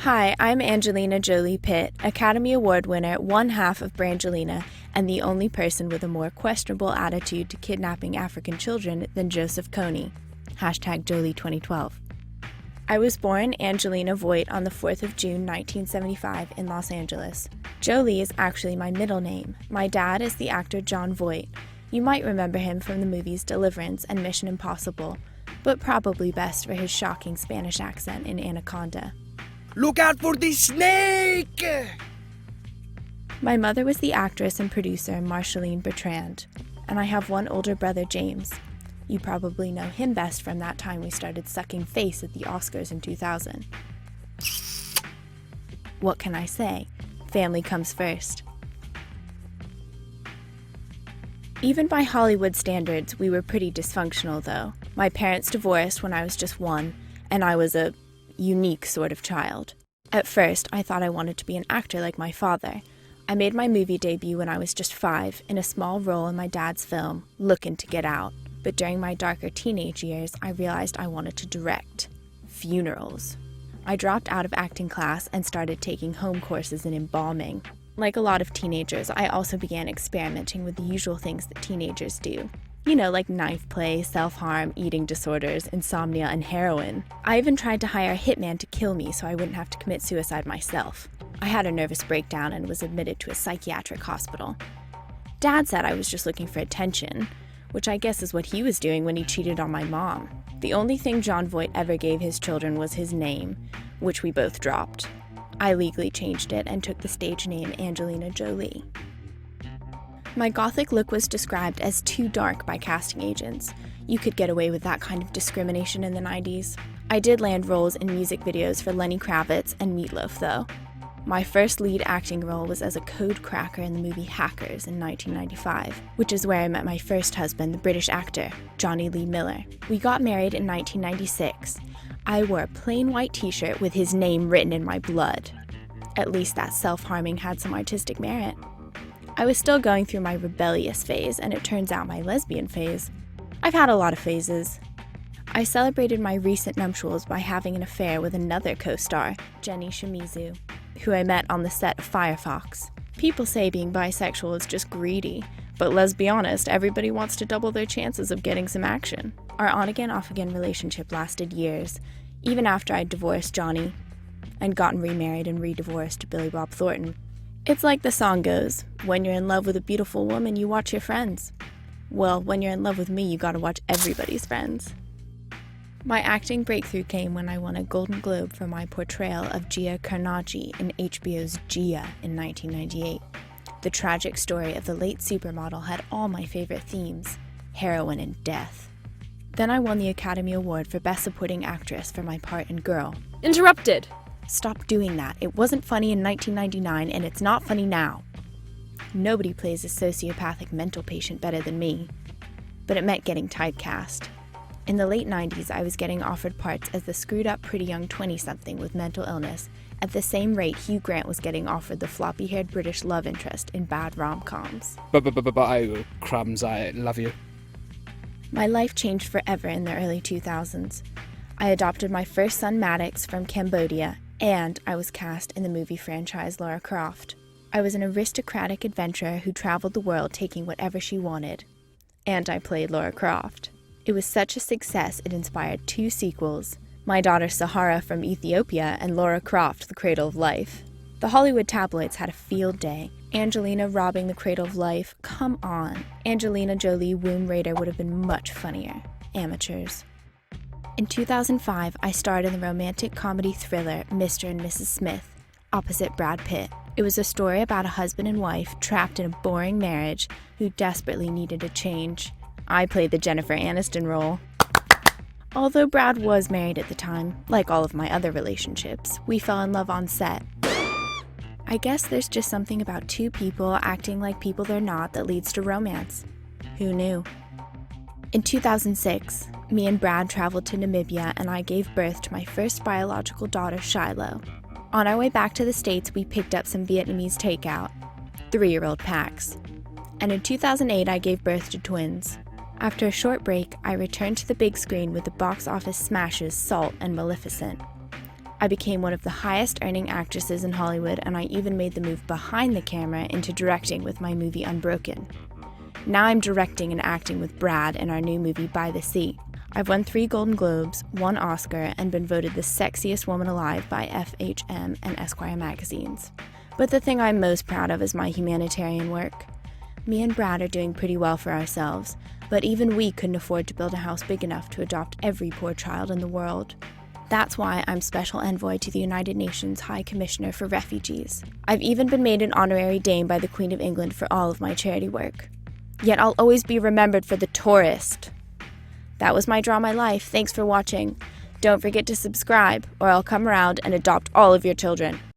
Hi, I'm Angelina Jolie Pitt, Academy Award winner, one half of Brangelina, and the only person with a more questionable attitude to kidnapping African children than Joseph Kony. #Jolie2012. I was born Angelina Voigt on the 4th of June 1975 in Los Angeles. Jolie is actually my middle name. My dad is the actor Jon Voight. You might remember him from the movies Deliverance and Mission Impossible, but probably best for his shocking Spanish accent in Anaconda. Look out for the snake! My mother was the actress and producer Marceline Bertrand, and I have one older brother, James. You probably know him best from that time we started sucking face at the Oscars in 2000. What can I say? Family comes first. Even by Hollywood standards, we were pretty dysfunctional, though. My parents divorced when I was just 1, and I was a unique sort of child. At first, I thought I wanted to be an actor like my father. I made my movie debut when I was just 5, in a small role in my dad's film, Lookin' to Get Out. But during my darker teenage years, I realized I wanted to direct funerals. I dropped out of acting class and started taking home courses in embalming. Like a lot of teenagers, I also began experimenting with the usual things that teenagers do. You know, like knife play, self-harm, eating disorders, insomnia, and heroin. I even tried to hire a hitman to kill me so I wouldn't have to commit suicide myself. I had a nervous breakdown and was admitted to a psychiatric hospital. Dad said I was just looking for attention, which I guess is what he was doing when he cheated on my mom. The only thing Jon Voight ever gave his children was his name, which we both dropped. I legally changed it and took the stage name Angelina Jolie. My gothic look was described as too dark by casting agents. You could get away with that kind of discrimination in the 90s. I did land roles in music videos for Lenny Kravitz and Meatloaf, though. My first lead acting role was as a code cracker in the movie Hackers in 1995, which is where I met my first husband, the British actor, Johnny Lee Miller. We got married in 1996. I wore a plain white t-shirt with his name written in my blood. At least that self-harming had some artistic merit. I was still going through my rebellious phase, and it turns out my lesbian phase. I've had a lot of phases. I celebrated my recent nuptials by having an affair with another co-star, Jenny Shimizu, who I met on the set of Firefox. People say being bisexual is just greedy, but let's be honest, everybody wants to double their chances of getting some action. Our on-again, off-again relationship lasted years, even after I'd divorced Johnny and gotten remarried and re-divorced to Billy Bob Thornton. It's like the song goes, when you're in love with a beautiful woman, you watch your friends. Well, when you're in love with me, you gotta watch everybody's friends. My acting breakthrough came when I won a Golden Globe for my portrayal of Gia Carnaghi in HBO's Gia in 1998. The tragic story of the late supermodel had all my favorite themes, heroin and death. Then I won the Academy Award for Best Supporting Actress for my part in Girl. Interrupted! Stop doing that. It wasn't funny in 1999, and it's not funny now. Nobody plays a sociopathic mental patient better than me. But it meant getting typecast. In the late 90s, I was getting offered parts as the screwed-up pretty young 20-something with mental illness, at the same rate Hugh Grant was getting offered the floppy-haired British love interest in bad rom-coms. But crumbs, I love you. My life changed forever in the early 2000s. I adopted my first son Maddox from Cambodia, and I was cast in the movie franchise Lara Croft. I was an aristocratic adventurer who traveled the world taking whatever she wanted. And I played Lara Croft. It was such a success it inspired 2 sequels, My Daughter Sahara from Ethiopia and Lara Croft, The Cradle of Life. The Hollywood tabloids had a field day. Angelina robbing the Cradle of Life? Come on. Angelina Jolie Womb Raider would have been much funnier. Amateurs. In 2005, I starred in the romantic comedy thriller Mr. and Mrs. Smith, opposite Brad Pitt. It was a story about a husband and wife trapped in a boring marriage who desperately needed a change. I played the Jennifer Aniston role. Although Brad was married at the time, like all of my other relationships, we fell in love on set. I guess there's just something about 2 people acting like people they're not that leads to romance. Who knew? In 2006, me and Brad traveled to Namibia and I gave birth to my first biological daughter, Shiloh. On our way back to the States, we picked up some Vietnamese takeout, 3-year-old packs. And in 2008, I gave birth to twins. After a short break, I returned to the big screen with the box office smashes Salt and Maleficent. I became one of the highest earning actresses in Hollywood, and I even made the move behind the camera into directing with my movie Unbroken. Now I'm directing and acting with Brad in our new movie By the Sea. I've won 3 Golden Globes, 1 Oscar, and been voted the sexiest woman alive by FHM and Esquire magazines. But the thing I'm most proud of is my humanitarian work. Me and Brad are doing pretty well for ourselves, but even we couldn't afford to build a house big enough to adopt every poor child in the world. That's why I'm Special Envoy to the United Nations High Commissioner for Refugees. I've even been made an honorary dame by the Queen of England for all of my charity work. Yet I'll always be remembered for the tourist. That was my Draw My Life. Thanks for watching. Don't forget to subscribe, or I'll come around and adopt all of your children.